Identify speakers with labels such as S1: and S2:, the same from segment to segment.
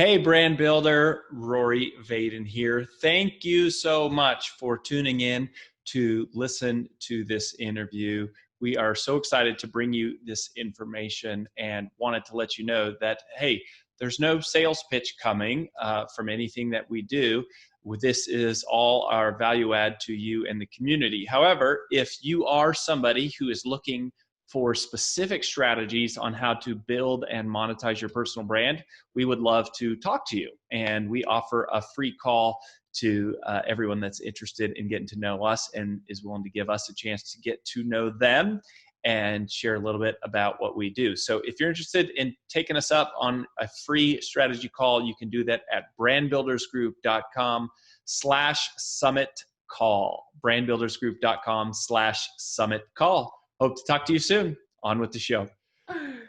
S1: Hey, brand builder, Rory Vaden here. Thank you so much for tuning in to listen to this interview. We are so excited to bring you this information and wanted to let you know that, hey, there's no sales pitch coming from anything that we do. This is all our value add to you and the community. However, if you are somebody who is looking for specific strategies on how to build and monetize your personal brand, we would love to talk to you. And we offer a free call to everyone that's interested in getting to know us and is willing to give us a chance to get to know them and share a little bit about what we do. So if you're interested in taking us up on a free strategy call, you can do that at brandbuildersgroup.com/summit call. brandbuildersgroup.com/summit call. Hope to talk to you soon. On with the show.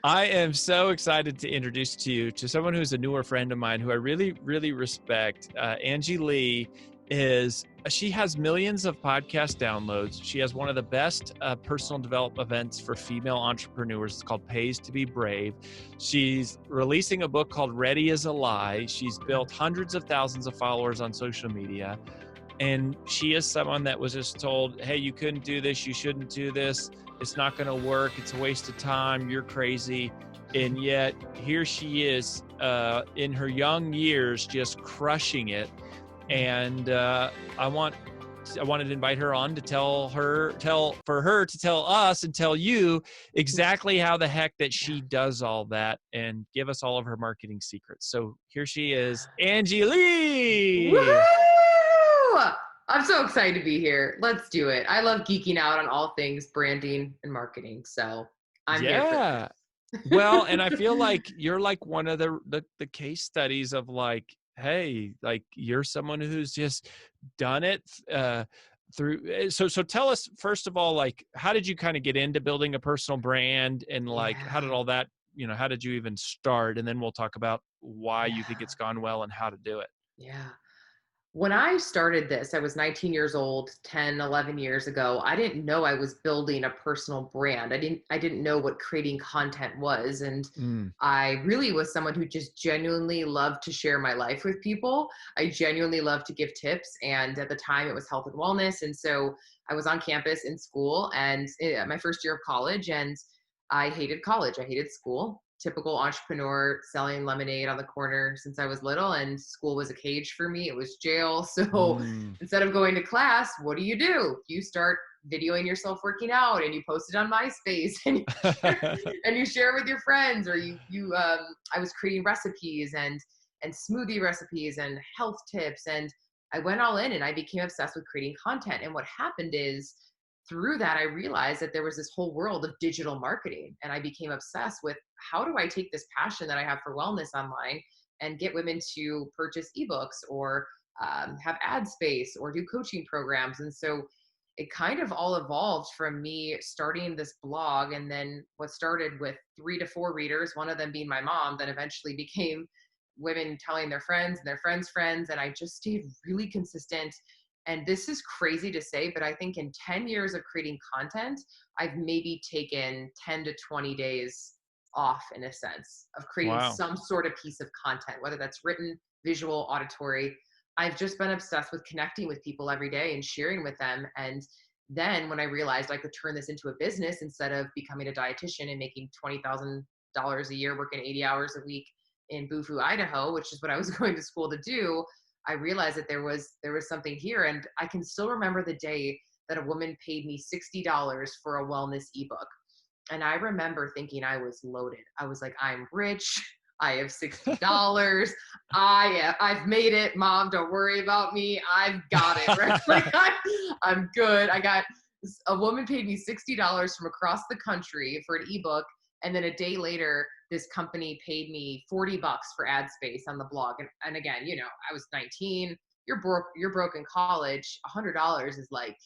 S1: I am so excited to introduce to you to someone who's a newer friend of mine who I really, really respect. Angie Lee she has millions of podcast downloads. She has one of the best personal development events for female entrepreneurs. It's called Pays to Be Brave. She's releasing a book called Ready as a Lie. She's built hundreds of thousands of followers on social media. And she is someone that was just told, hey, you couldn't do this. You shouldn't do this. It's not going to work. It's a waste of time. You're crazy. And yet here she is in her young years, just crushing it. And I wanted to invite her on to tell her to tell us and tell you exactly how the heck that she does all that and give us all of her marketing secrets. So here she is, Angie Lee.
S2: Woo! I'm so excited to be here. Let's do it. I love geeking out on all things branding and marketing. So I'm here for this.
S1: Well, and I feel like you're like one of the case studies of like, hey, like you're someone who's just done it through. So tell us, first of all, like, how did you kind of get into building a personal brand and like, how did all that, how did you even start? And then we'll talk about why you think it's gone well and how to do it.
S2: Yeah. When I started this, I was 19 years old, 10, 11 years ago. I didn't know I was building a personal brand. I didn't know what creating content was. And I really was someone who just genuinely loved to share my life with people. I genuinely loved to give tips. And at the time it was health and wellness. And so I was on campus in school and my first year of college, and I hated college. I hated school. Typical entrepreneur selling lemonade on the corner since I was little, and school was a cage for me. It was jail. So instead of going to class, what do? You start videoing yourself working out and you post it on MySpace and you share with your friends, or I was creating recipes and smoothie recipes and health tips. And I went all in and I became obsessed with creating content. And what happened is, through that, I realized that there was this whole world of digital marketing, and I became obsessed with how do I take this passion that I have for wellness online and get women to purchase ebooks or have ad space or do coaching programs. And so it kind of all evolved from me starting this blog, and then what started with 3 to 4 readers, one of them being my mom, then eventually became women telling their friends and their friends' friends. And I just stayed really consistent. And this is crazy to say, but I think in 10 years of creating content, I've maybe taken 10 to 20 days off, in a sense, of creating some sort of piece of content, whether that's written, visual, auditory. I've just been obsessed with connecting with people every day and sharing with them. And then when I realized I could turn this into a business instead of becoming a dietitian and making $20,000 a year, working 80 hours a week in Bufu, Idaho, which is what I was going to school to do, I realized that there was something here. And I can still remember the day that a woman paid me $60 for a wellness ebook. And I remember thinking I was loaded. I was like, I'm rich. I have $60. I've made it. Mom, don't worry about me. I've got it. Right? Like I'm good. A woman paid me $60 from across the country for an ebook. And then a day later, this company paid me $40 for ad space on the blog. And again, I was 19, you're broke in college. $100 is like,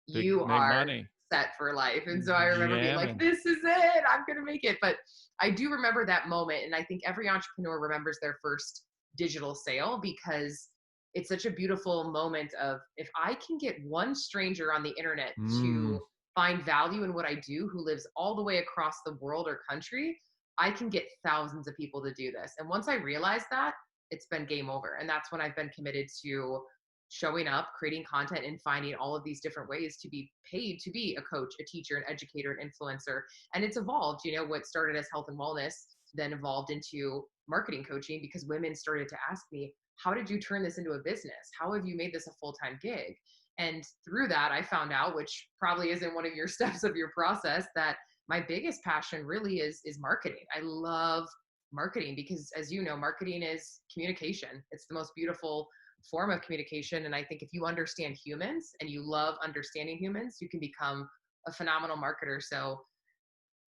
S2: you are money. Set for life. And so I remember being like, this is it, I'm going to make it. But I do remember that moment. And I think every entrepreneur remembers their first digital sale, because it's such a beautiful moment of, if I can get one stranger on the internet to find value in what I do, who lives all the way across the world or country, I can get thousands of people to do this. And once I realized that, it's been game over. And that's when I've been committed to showing up, creating content, and finding all of these different ways to be paid to be a coach, a teacher, an educator, an influencer. And it's evolved. What started as health and wellness then evolved into marketing coaching, because women started to ask me, how did you turn this into a business? How have you made this a full-time gig? And through that, I found out, which probably isn't one of your steps of your process, that my biggest passion really is marketing. I love marketing because, as you know, marketing is communication. It's the most beautiful form of communication. And I think if you understand humans and you love understanding humans, you can become a phenomenal marketer. So,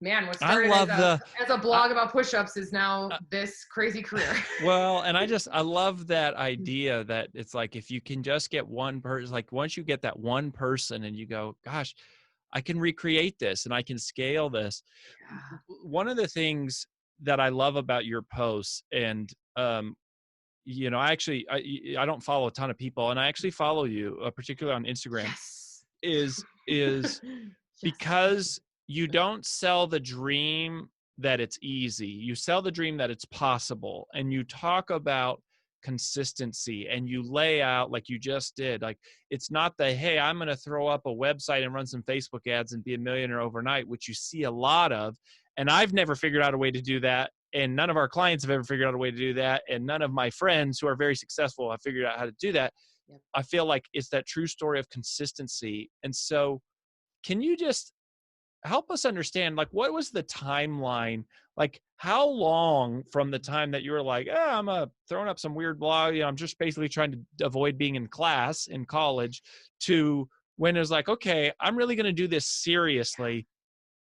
S2: man, what
S1: I
S2: started
S1: love
S2: as a blog about push-ups is now this crazy career.
S1: well, and I love that idea that it's like, if you can just get one person, like once you get that one person and you go, gosh, I can recreate this and I can scale this.
S2: Yeah.
S1: One of the things that I love about your posts, and I don't follow a ton of people, and I actually follow you, particularly on Instagram,
S2: Yes.
S1: is
S2: Yes.
S1: because you don't sell the dream that it's easy. You sell the dream that it's possible, and you talk about consistency, and you lay out, like you just did, like, it's not the, hey, I'm going to throw up a website and run some Facebook ads and be a millionaire overnight, which you see a lot of. And I've never figured out a way to do that. And none of our clients have ever figured out a way to do that. And none of my friends who are very successful have figured out how to do that.
S2: Yep.
S1: I feel like it's that true story of consistency. And so, can you just help us understand, like, what was the timeline? Like, how long from the time that you were like, I'm throwing up some weird blog, I'm just basically trying to avoid being in class in college, to when it was like, okay, I'm really going to do this seriously?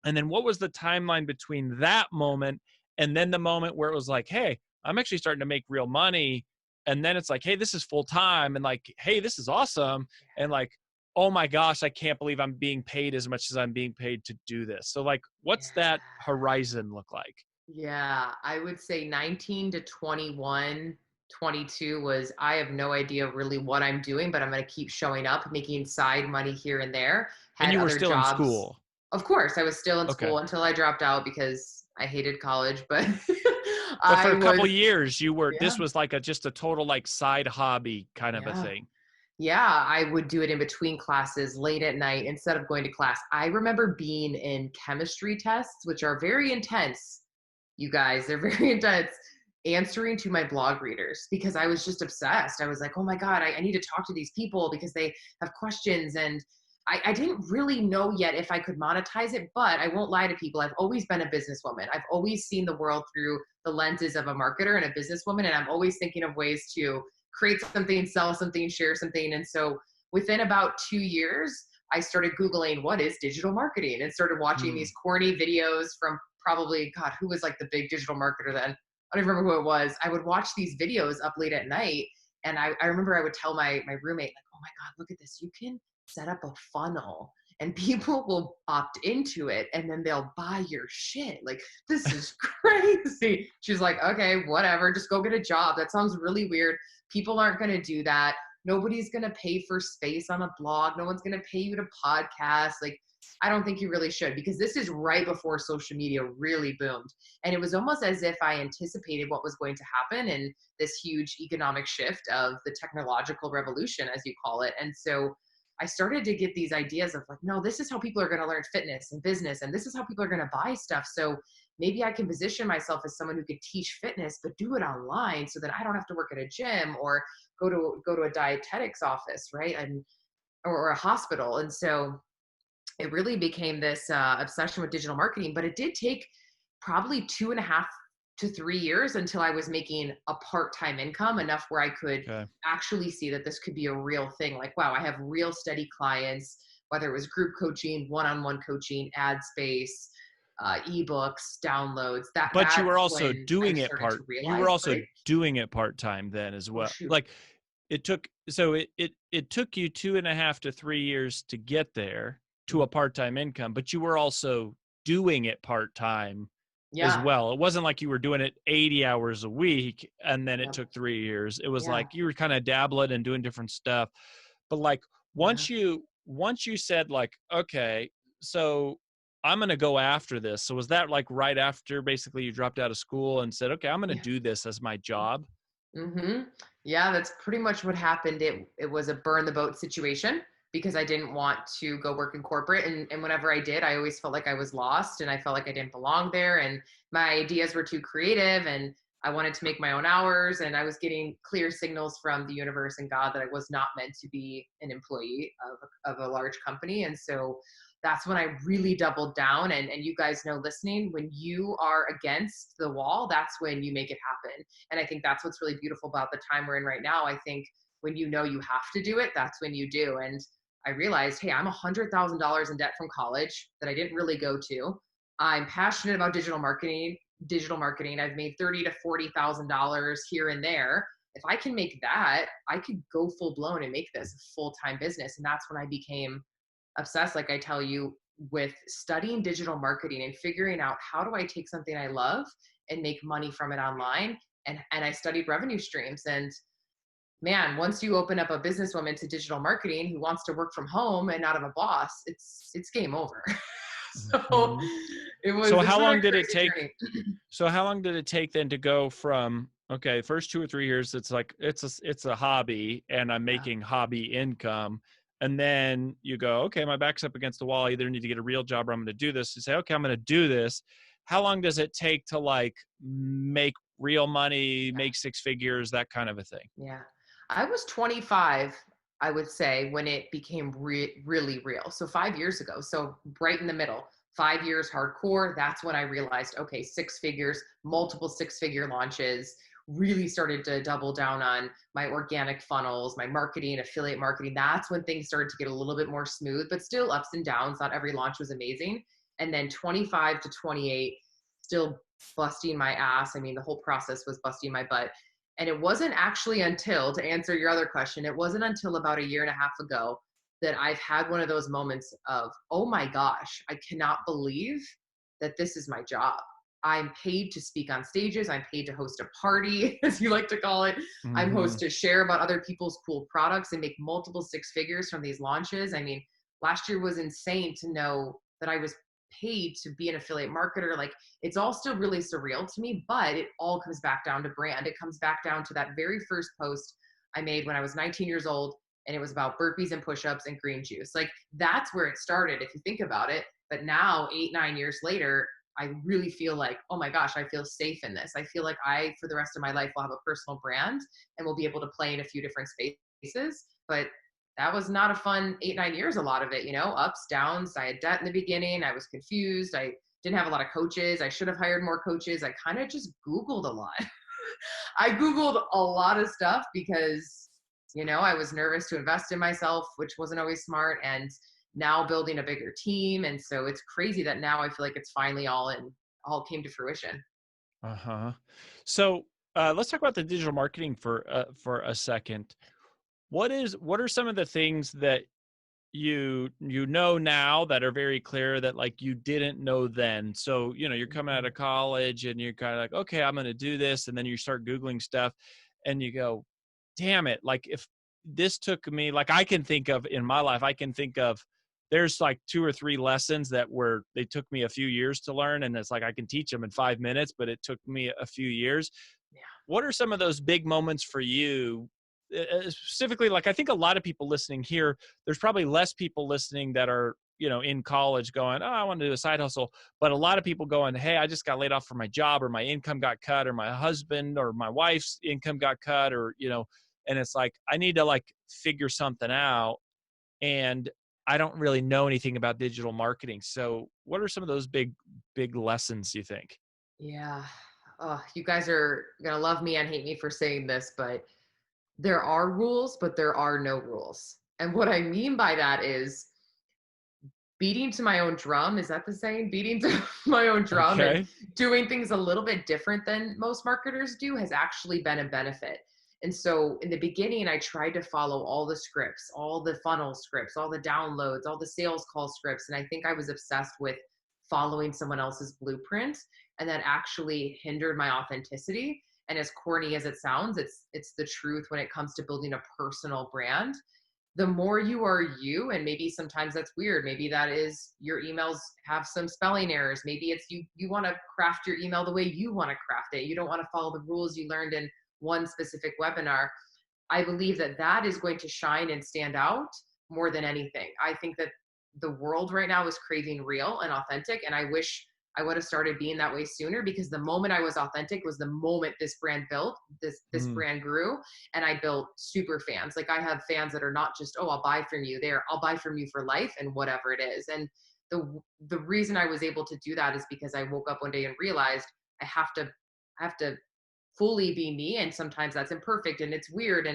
S1: And then what was the timeline between that moment and then the moment where it was like, hey, I'm actually starting to make real money? And then it's like, hey, this is full time. And like, hey, this is awesome. And like, oh my gosh, I can't believe I'm being paid as much as I'm being paid to do this. So like, what's that
S2: Yeah.
S1: horizon look like?
S2: Yeah, I would say 19 to 21, 22 was, I have no idea really what I'm doing, but I'm going to keep showing up, making side money here and there.
S1: And
S2: Had
S1: you were
S2: other
S1: still in
S2: jobs.
S1: school.
S2: Of course, I was still in
S1: Okay.
S2: school until I dropped out because I hated college, but
S1: But for
S2: I
S1: a couple
S2: was,
S1: years,
S2: yeah,
S1: this was like just a total like side hobby kind of a
S2: yeah.
S1: thing.
S2: Yeah, I would do it in between classes late at night instead of going to class. I remember being in chemistry tests, which are very intense. You guys, they're very intense, answering to my blog readers because I was just obsessed. I was like, oh my God, I need to talk to these people because they have questions. And I didn't really know yet if I could monetize it, but I won't lie to people. I've always been a businesswoman. I've always seen the world through the lenses of a marketer and a businesswoman. And I'm always thinking of ways to create something, sell something, share something. And so within about 2 years, I started Googling what is digital marketing and started watching
S1: Hmm.
S2: these corny videos from probably, God, who was like the big digital marketer then? I don't even remember who it was. I would watch these videos up late at night. And I remember I would tell my roommate, like, oh my God, look at this. You can set up a funnel and people will opt into it and then they'll buy your shit. Like, this is crazy. She's like, okay, whatever. Just go get a job. That sounds really weird. People aren't going to do that. Nobody's going to pay for space on a blog. No one's going to pay you to podcast. Like, I don't think you really should, because this is right before social media really boomed. And it was almost as if I anticipated what was going to happen in this huge economic shift of the technological revolution, as you call it. And so I started to get these ideas of like, no, this is how people are going to learn fitness and business, and this is how people are going to buy stuff. So maybe I can position myself as someone who can teach fitness, but do it online so that I don't have to work at a gym or go to a dietetics office, right? And or a hospital. And so it really became this obsession with digital marketing. But it did take probably 2.5 to 3 years until I was making a part-time income, enough where I could
S1: Okay.
S2: actually see that this could be a real thing. Like, wow, I have real steady clients, whether it was group coaching, one-on-one coaching, ad space, ebooks, downloads.
S1: But you were
S2: That's
S1: also
S2: when I
S1: doing it
S2: started to
S1: you were
S2: realize,
S1: also
S2: right?
S1: doing it part-time then as
S2: Oh
S1: well.
S2: shoot.
S1: Like, it took you 2.5 to 3 years to get there to
S2: Mhm.
S1: a part-time income, but you were also doing it part-time as
S2: Yeah.
S1: well. It wasn't like you were doing it 80 hours a week and then it
S2: Yep.
S1: took 3 years. It was
S2: Yeah.
S1: like you were kind of dabbling and doing different stuff. But like,
S2: Yeah.
S1: once you said like, okay, so I'm going to go after this. So was that like right after basically you dropped out of school and said, okay, I'm going to
S2: Yeah.
S1: do this as my job?
S2: Mm-hmm. Yeah, that's pretty much what happened. It was a burn the boat situation because I didn't want to go work in corporate. And whenever I did, I always felt like I was lost and I felt like I didn't belong there. And my ideas were too creative and I wanted to make my own hours. And I was getting clear signals from the universe and God that I was not meant to be an employee of a large company. And so that's when I really doubled down. And you guys know, listening, when you are against the wall, that's when you make it happen. And I think that's what's really beautiful about the time we're in right now. I think when you know you have to do it, that's when you do. And I realized, hey, I'm $100,000 in debt from college that I didn't really go to. I'm passionate about digital marketing. Digital marketing. I've made $30,000 to $40,000 here and there. If I can make that, I could go full blown and make this a full time business. And that's when I became obsessed, like I tell you, with studying digital marketing and figuring out how do I take something I love and make money from it online. And I studied revenue streams. And man, once you open up a businesswoman to digital marketing who wants to work from home and not have a boss, it's game over. So
S1: Mhm.
S2: it's
S1: So how
S2: been a
S1: long did it
S2: crazy
S1: take?
S2: journey.
S1: So how long did it take then to go from, okay, first 2 or 3 years, it's like, it's a hobby and I'm
S2: Yeah.
S1: making hobby income. And then you go, okay, my back's up against the wall. I either need to get a real job or I'm going to do this. You say, okay, I'm going to do this. How long does it take to like make real money,
S2: Yeah.
S1: make six figures, that kind of a thing?
S2: Yeah. I was 25, I would say, when it became really real. So 5 years ago. So right in the middle, 5 years hardcore. That's when I realized, okay, six figures, multiple six-figure launches, really started to double down on my organic funnels, my marketing, affiliate marketing. That's when things started to get a little bit more smooth, but still ups and downs. Not every launch was amazing. And then 25 to 28, still busting my ass. I mean, the whole process was busting my butt. And it wasn't actually until, to answer your other question, it wasn't until about a year and a half ago that I've had one of those moments of, oh my gosh, I cannot believe that this is my job. I'm paid to speak on stages. I'm paid to host a party, as you like to call it. I'm host
S1: Hmm.
S2: to share about other people's cool products and make multiple six figures from these launches. I mean, last year was insane to know that I was paid to be an affiliate marketer. Like, it's all still really surreal to me, but it all comes back down to brand. It comes back down to that very first post I made when I was 19 years old, and it was about burpees and push-ups and green juice. Like, that's where it started, if you think about it. But now, 8, 9 years later, I really feel like, oh my gosh, I feel safe in this. I feel like I, for the rest of my life, will have a personal brand and will be able to play in a few different spaces. But that was not a fun 8, 9 years, a lot of it, ups, downs. I had debt in the beginning. I was confused. I didn't have a lot of coaches. I should have hired more coaches. I kind of just Googled a lot. I Googled a lot of stuff because, I was nervous to invest in myself, which wasn't always smart. And now building a bigger team. And so it's crazy that now I feel like it's finally all came to fruition.
S1: Uh-huh. So let's talk about the digital marketing for a second. What are some of the things that you know now that are very clear that like you didn't know then? So you're coming out
S2: Mhm.
S1: of college and you're kind of like, okay, I'm going to do this, and then you start googling stuff and you go, damn it, like if this took me, like I can think of in my life, I can think of there's like 2 or 3 lessons that were they took me a few years to learn, and it's like I can teach them in 5 minutes, but it took me a few years.
S2: Yeah.
S1: What are some of those big moments for you? Specifically, like I think a lot of people listening here, there's probably less people listening that are, in college going, oh, I want to do a side hustle. But a lot of people going, hey, I just got laid off from my job, or my income got cut, or my husband or my wife's income got cut, or, and it's like, I need to like figure something out. And I don't really know anything about digital marketing. So what are some of those big lessons you think?
S2: Yeah. Oh, you guys are going to love me and hate me for saying this, but there are rules, but there are no rules. And what I mean by that is beating to my own drum. Is that the saying? Beating to my own drum and
S1: Okay.
S2: doing things a little bit different than most marketers do has actually been a benefit. And so in the beginning, I tried to follow all the scripts, all the funnel scripts, all the downloads, all the sales call scripts. And I think I was obsessed with following someone else's blueprint. And that actually hindered my authenticity. And as corny as it sounds, it's the truth when it comes to building a personal brand. The more you are you, and maybe sometimes that's weird, maybe that is your emails have some spelling errors, maybe it's you want to craft your email the way you want to craft it, you don't want to follow the rules you learned in one specific webinar, I believe that that is going to shine and stand out more than anything. I think that the world right now is craving real and authentic. And I wish I would have started being that way sooner, because the moment I was authentic was the moment this brand built, this brand grew, and I built super fans. Like, I have fans that are not just, oh, I'll buy from you. I'll buy from you for life and whatever it is. And the reason I was able to do that is because I woke up one day and realized I have to fully be me, and sometimes that's imperfect and it's weird,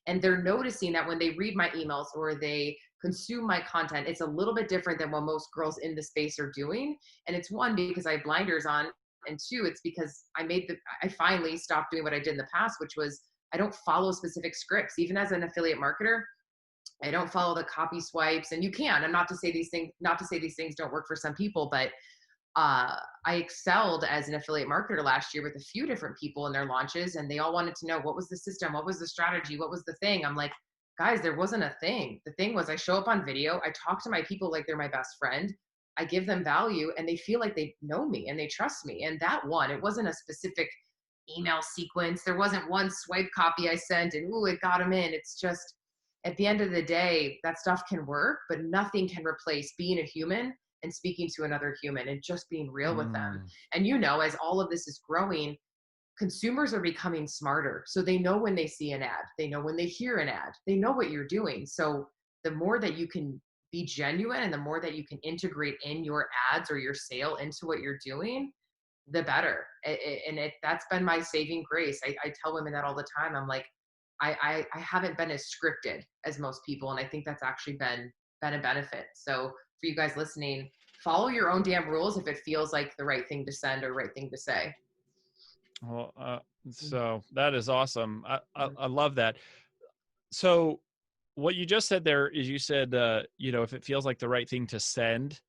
S2: and they're noticing that when they read my emails or they consume my content, it's a little bit different than what most girls in the space are doing. And it's, one, because I have blinders on, and two, it's because I finally stopped doing what I did in the past, which was I don't follow specific scripts. Even as an affiliate marketer, I don't follow the copy swipes. And you can. I'm not to say these things don't work for some people, but I excelled as an affiliate marketer last year with a few different people in their launches, and they all wanted to know, what was the system? What was the strategy? What was the thing? I'm like, guys, there wasn't a thing. The thing was, I show up on video. I talk to my people like they're my best friend. I give them value, and they feel like they know me and they trust me. And it wasn't a specific email sequence. There wasn't one swipe copy I sent and, ooh, it got them in. It's just, at the end of the day, that stuff can work, but nothing can replace being a human and speaking to another human and just being real with them. And as all of this is growing, consumers are becoming smarter. So they know when they see an ad, they know when they hear an ad, they know what you're doing. So the more that you can be genuine and the more that you can integrate in your ads or your sale into what you're doing, the better. That's been my saving grace. I tell women that all the time. I'm like, I haven't been as scripted as most people. And I think that's actually been a benefit. So for you guys listening, follow your own damn rules if it feels like the right thing to send or right thing to say.
S1: Well, so that is awesome. I love that. So what you just said there is, you said, if it feels like the right thing to send,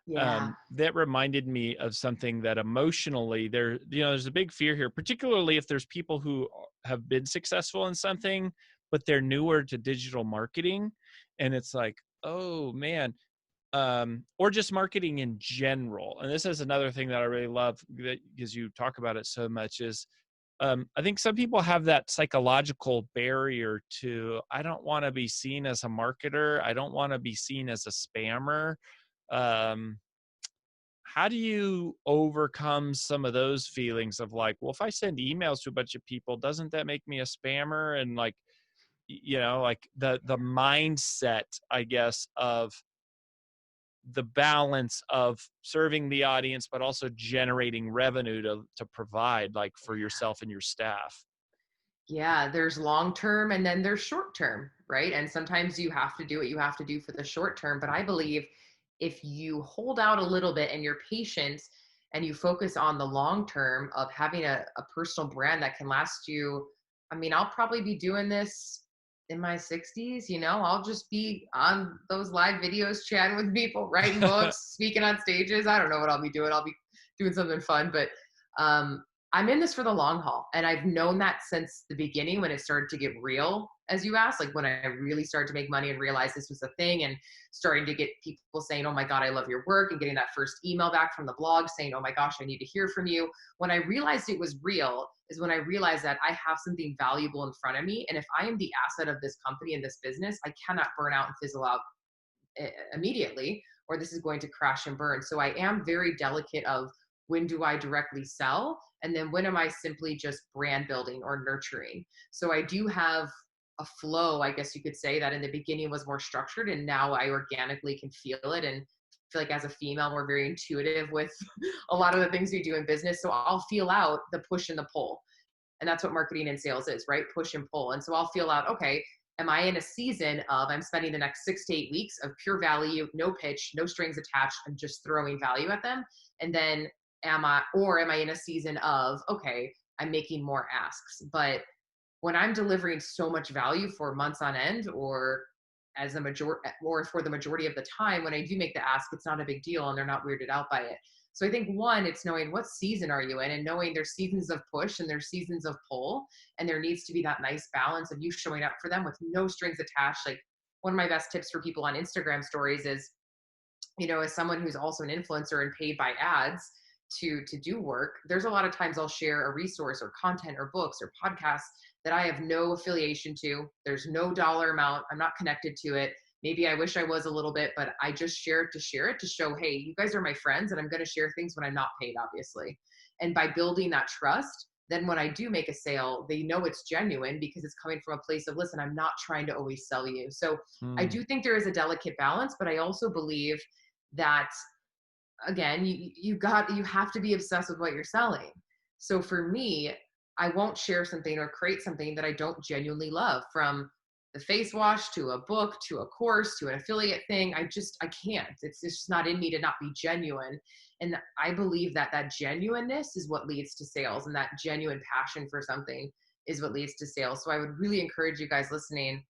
S1: that reminded me of something that emotionally there's a big fear here, particularly if there's people who have been successful in something, but they're newer to digital marketing. And it's like, oh man, or just marketing in general. And this is another thing that I really love, because you talk about it so much, is I think some people have that psychological barrier to, I don't want to be seen as a marketer. I don't want to be seen as a spammer. How do you overcome some of those feelings of like, well, if I send emails to a bunch of people, doesn't that make me a spammer? And like, like the mindset, I guess, of the balance of serving the audience, but also generating revenue to provide, like, for yourself and your staff.
S2: Yeah, there's long term and then there's short term, right? And sometimes you have to do what you have to do for the short term. But I believe if you hold out a little bit and you're patient and you focus on the long term of having a personal brand that can last you, I mean, I'll probably be doing this in my 60s. I'll just be on those live videos, chatting with people, writing books, speaking on stages. I don't know what I'll be doing. I'll be doing something fun, but I'm in this for the long haul. And I've known that since the beginning, when it started to get real, as you asked, like when I really started to make money and realized this was a thing, and starting to get people saying, oh my God, I love your work, and getting that first email back from the blog saying, oh my gosh, I need to hear from you. When I realized it was real is when I realized that I have something valuable in front of me. And if I am the asset of this company and this business, I cannot burn out and fizzle out immediately, or this is going to crash and burn. So I am very delicate of, when do I directly sell? And then when am I simply just brand building or nurturing? So I do have a flow, I guess you could say, that in the beginning was more structured, and now I organically can feel it. And I feel like as a female, we're very intuitive with a lot of the things we do in business. So I'll feel out the push and the pull. And that's what marketing and sales is, right? Push and pull. And so I'll feel out, okay, am I in a season of, I'm spending the next 6 to 8 weeks of pure value, no pitch, no strings attached, I'm just throwing value at them? And then am I in a season of, okay, I'm making more asks? But when I'm delivering so much value for months on end, or for the majority of the time, when I do make the ask, it's not a big deal and they're not weirded out by it. So I think, one, it's knowing what season are you in, and knowing there's seasons of push and there's seasons of pull, and there needs to be that nice balance of you showing up for them with no strings attached. Like, one of my best tips for people on Instagram stories is, as someone who's also an influencer and paid by ads, to do work, there's a lot of times I'll share a resource or content or books or podcasts that I have no affiliation to. There's no dollar amount. I'm not connected to it. Maybe I wish I was a little bit, but I just share it to show, hey, you guys are my friends and I'm going to share things when I'm not paid, obviously. And by building that trust, then when I do make a sale, they know it's genuine because it's coming from a place of, listen, I'm not trying to always sell you. So I
S1: Mm.
S2: do think there is a delicate balance, but I also believe that, again, you have to be obsessed with what you're selling. So for me, I won't share something or create something that I don't genuinely love, from the face wash to a book to a course to an affiliate thing. I can't. It's just not in me to not be genuine. And I believe that that genuineness is what leads to sales, and that genuine passion for something is what leads to sales. So I would really encourage you guys listening,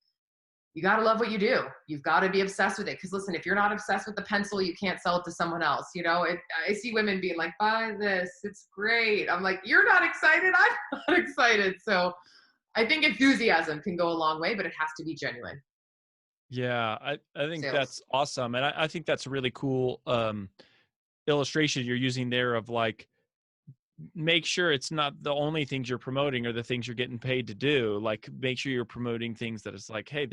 S2: you got to love what you do. You've got to be obsessed with it. Because listen, if you're not obsessed with the pencil, you can't sell it to someone else. I see women being like, buy this, it's great. I'm like, you're not excited, I'm not excited. So I think enthusiasm can go a long way, but it has to be genuine.
S1: Yeah, I think
S2: Sales.
S1: that's awesome. And I think that's a really cool illustration you're using there of like, make sure it's not the only things you're promoting or the things you're getting paid to do. Like, make sure you're promoting things that it's like, hey,